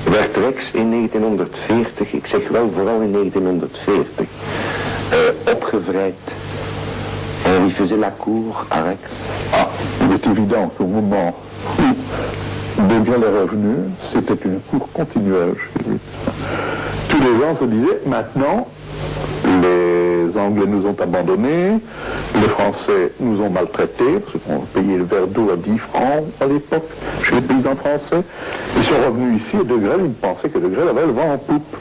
werd Rex in 1940, ik zeg wel vooral in 1940, opgevrijd. En wie faisait la cour à Rex? Ah, il est évident qu'au moment où De Grelle est revenu, c'était une cour continuelle chez lui. Tous les gens se disaient, maintenant, les Anglais nous ont abandonnés, les Français nous ont maltraités, parce qu'on payait le verre d'eau à 10 francs à l'époque, chez les paysans français. Ils sont revenus ici et De Grelle, ils pensaient que De Grelle avait le vent en poupe.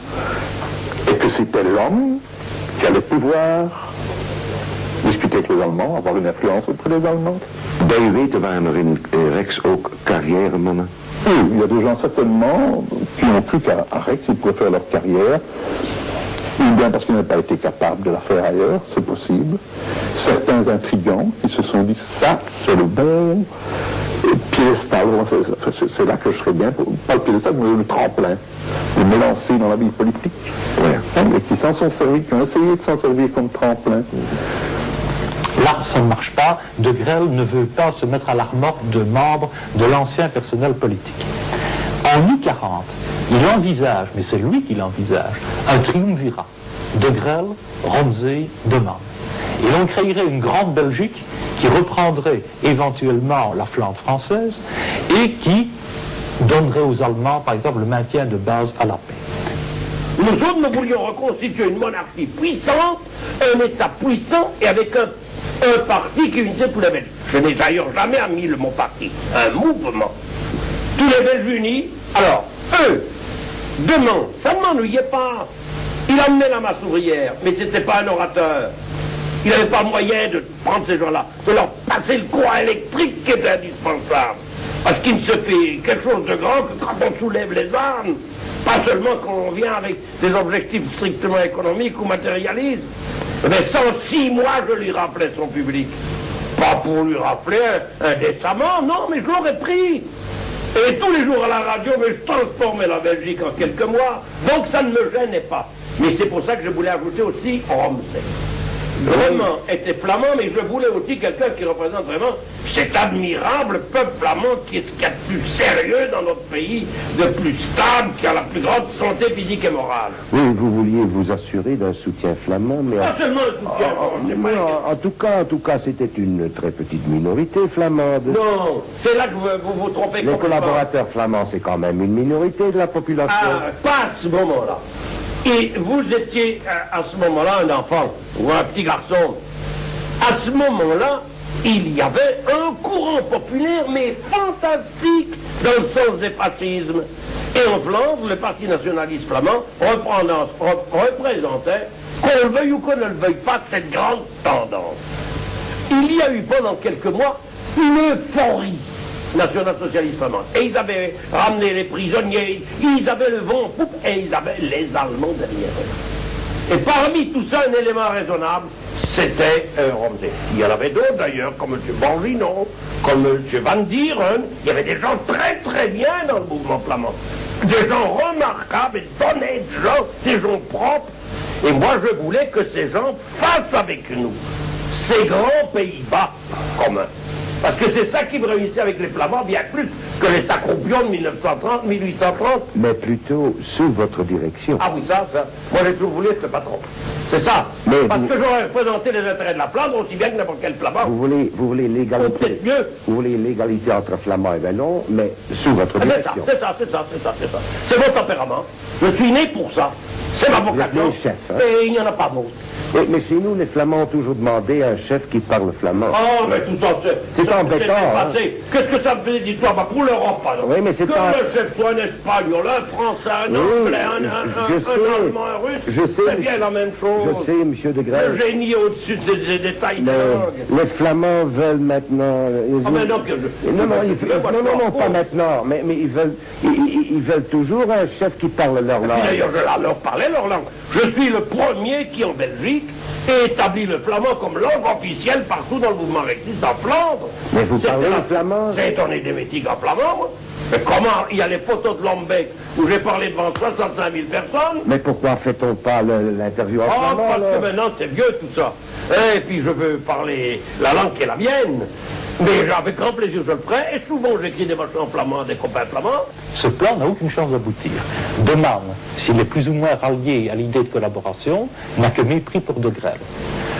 Et que c'était l'homme qui allait pouvoir discuter avec les Allemands, avoir une influence auprès des Allemands. Bij u weten waren er in Rex ook carrièremannen? Oui, il y a des gens certainement qui n'ont cru qu'à Rex, ils pouvaient faire leur carrière, ou bien parce qu'ils n'avaient pas été capables de la faire ailleurs, c'est possible. Certains intrigants qui se sont dit, ça c'est le bon piédestal, c'est là que je serais bien, pas le piédestal, mais le tremplin, de me lancer dans la vie politique. Ouais. Et qui s'en sont servis, qui ont essayé de s'en servir comme tremplin. Là, ça ne marche pas. De Grelle ne veut pas se mettre à la remorque de membres de l'ancien personnel politique. En mi-40, il envisage, mais c'est lui qui l'envisage, un triumvirat. De Grelle, Romsey, De Man. Et l'on créerait une grande Belgique qui reprendrait éventuellement la Flandre française et qui donnerait aux Allemands, par exemple, le maintien de base à la paix. Nous autres, nous voulions reconstituer une monarchie puissante, un État puissant et avec un parti qui unissait tous les Belges. Je n'ai d'ailleurs jamais admis le mot parti, un mouvement. Tous les Belges unis. Alors, eux, demain, ça ne m'ennuyait pas. Il emmenait la masse ouvrière, mais c'était pas un orateur. Il n'avait pas moyen de prendre ces gens-là, de leur passer le courant électrique qui était indispensable. Parce qu'il ne se fait quelque chose de grand que quand on soulève les armes, pas seulement quand on vient avec des objectifs strictement économiques ou matérialistes. Mais sans 6 mois, je lui rappelais son public. Pas pour lui rappeler indécemment, non, mais je l'aurais pris. Et tous les jours à la radio, mais je transformais la Belgique en quelques mois, donc ça ne me gênait pas. Mais c'est pour ça que je voulais ajouter aussi Romsey. Vraiment était flamand, mais je voulais aussi quelqu'un qui représente vraiment cet admirable peuple flamand qui est ce qu'il y a de plus sérieux dans notre pays, de plus stable, qui a la plus grande santé physique et morale. Oui, vous vouliez vous assurer d'un soutien flamand, mais... Pas seulement un soutien, en tout cas, c'était une très petite minorité flamande. Non, c'est là que vous vous trompez. Les collaborateurs flamands, c'est quand même une minorité de la population. Ah, pas à ce moment-là. Et vous étiez à ce moment-là un enfant, ou un petit garçon. À ce moment-là, il y avait un courant populaire, mais fantastique, dans le sens des fascismes. Et en Flandre, le Parti nationaliste flamand représentait, qu'on le veuille ou qu'on ne le veuille pas, cette grande tendance. Il y a eu pendant quelques mois une euphorie national-socialiste flamand. Et ils avaient ramené les prisonniers, ils avaient le vent en poupe et ils avaient les Allemands derrière eux. Et parmi tout ça, un élément raisonnable, c'était Romsey. Il y en avait d'autres d'ailleurs, comme M. Borgino, comme M. Van Dieren. Il y avait des gens très très bien dans le mouvement flamand. Des gens remarquables, d'honnêtes gens, des gens propres. Et moi je voulais que ces gens fassent avec nous ces grands Pays-Bas communs. Parce que c'est ça qui me réunissait avec les Flamands, bien plus que les Tacropions de 1930, 1830. Mais plutôt sous votre direction. Ah oui, ça. Moi, j'ai toujours voulu être le patron. C'est ça. Mais parce que j'aurais représenté les intérêts de la Flandre aussi bien que n'importe quel Flamand. Vous voulez l'égalité. Peut-être mieux. Vous voulez l'égalité entre Flamands et Wallons, mais sous votre direction. C'est ça. C'est mon tempérament. Je suis né pour ça. C'est ma vocation. Le chef, hein? Et il n'y en a pas d'autre. Oui, mais chez nous, les Flamands ont toujours demandé un chef qui parle flamand. Oh, mais tout ça, c'est embêtant. Hein? Qu'est-ce que ça me fait d'histoire? Bah, pour l'Europe, alors. Oui, mais c'est que le chef soit un Espagnol, un Français, un Anglais, un Allemand, un Russe, c'est bien la même chose. Je sais, monsieur de Grelle. Le génie au-dessus des détails de langue. Les Flamands veulent maintenant... Non, pas maintenant, mais ils veulent toujours un chef qui parle leur langue. D'ailleurs, je leur parlais leur langue. Je suis le premier qui, en Belgique, et établit le flamand comme langue officielle partout dans le mouvement rectiste en Flandre. Mais vous parlez le flamand? J'ai donné des meetings en flamand, moi. Mais comment? Il y a les photos de Lombeck où j'ai parlé devant 65 000 personnes. Mais pourquoi fait-on pas l'interview en flamand? Parce que maintenant c'est vieux tout ça. Et puis je veux parler la langue qui est la mienne. Mais avec grand plaisir je le ferai, et souvent j'écris des machins en flamand, des copains flamands. Ce plan n'a aucune chance d'aboutir. De Man, s'il est plus ou moins rallié à l'idée de collaboration, n'a que mépris pour De Grelle.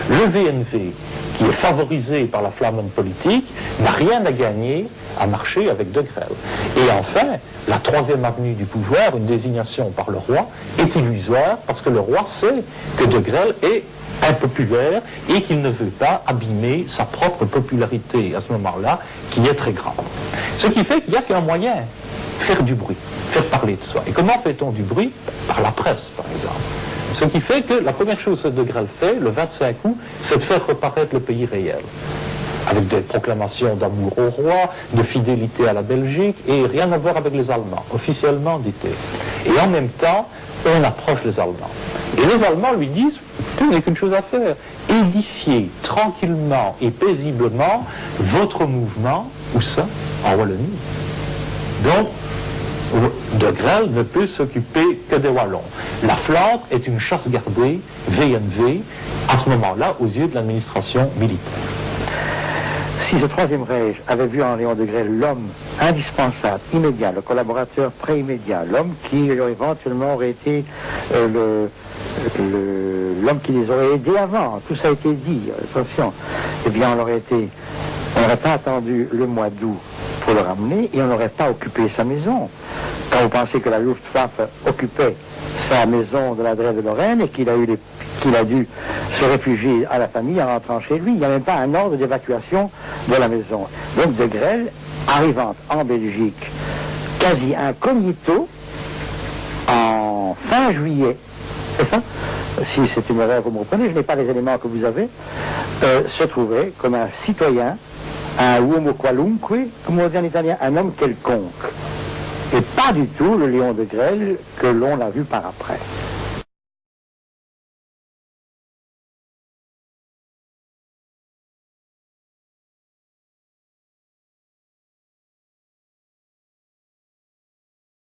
Le VNV, qui est favorisé par la flamande politique, n'a rien à gagner à marcher avec De Grelle. Et enfin, la troisième avenue du pouvoir, une désignation par le roi, est illusoire parce que le roi sait que De Grelle est impopulaire et qu'il ne veut pas abîmer sa propre popularité à ce moment-là, qui est très grande. Ce qui fait qu'il n'y a qu'un moyen, faire du bruit, faire parler de soi. Et comment fait-on du bruit? Par la presse, par exemple. Ce qui fait que la première chose que De Grelle fait, le 25 août, c'est de faire reparaître le pays réel. Avec des proclamations d'amour au roi, de fidélité à la Belgique, et rien à voir avec les Allemands, officiellement dit-il. Et en même temps, on approche les Allemands. Et les Allemands lui disent, il n'y a qu'une chose à faire, édifier tranquillement et paisiblement votre mouvement, où ça? En Wallonie. Donc, De Grelle ne peut s'occuper que des Wallons. La Flandre est une chasse gardée, VNV, à ce moment-là, aux yeux de l'administration militaire. Si ce Troisième Reich avait vu en Léon de Grelle l'homme indispensable, immédiat, le collaborateur très immédiat, l'homme qui éventuellement aurait été l'homme qui les aurait aidés avant, tout ça a été dit, attention, eh bien on n'aurait pas attendu le mois d'août pour le ramener et on n'aurait pas occupé sa maison. Quand vous pensez que la Luftwaffe occupait sa maison de la Drée de Lorraine et qu'il a dû se réfugier à la famille en rentrant chez lui, il n'y a même pas un ordre d'évacuation de la maison. Donc De Grelle, arrivant en Belgique, quasi incognito, en fin juillet, c'est ça? Si c'est une erreur, vous me reprenez, je n'ai pas les éléments que vous avez, se trouverait comme un citoyen, un uomo qualunque, comme on dit en italien, un homme quelconque. Et pas du tout le Léon de Grelle que l'on a vu par après.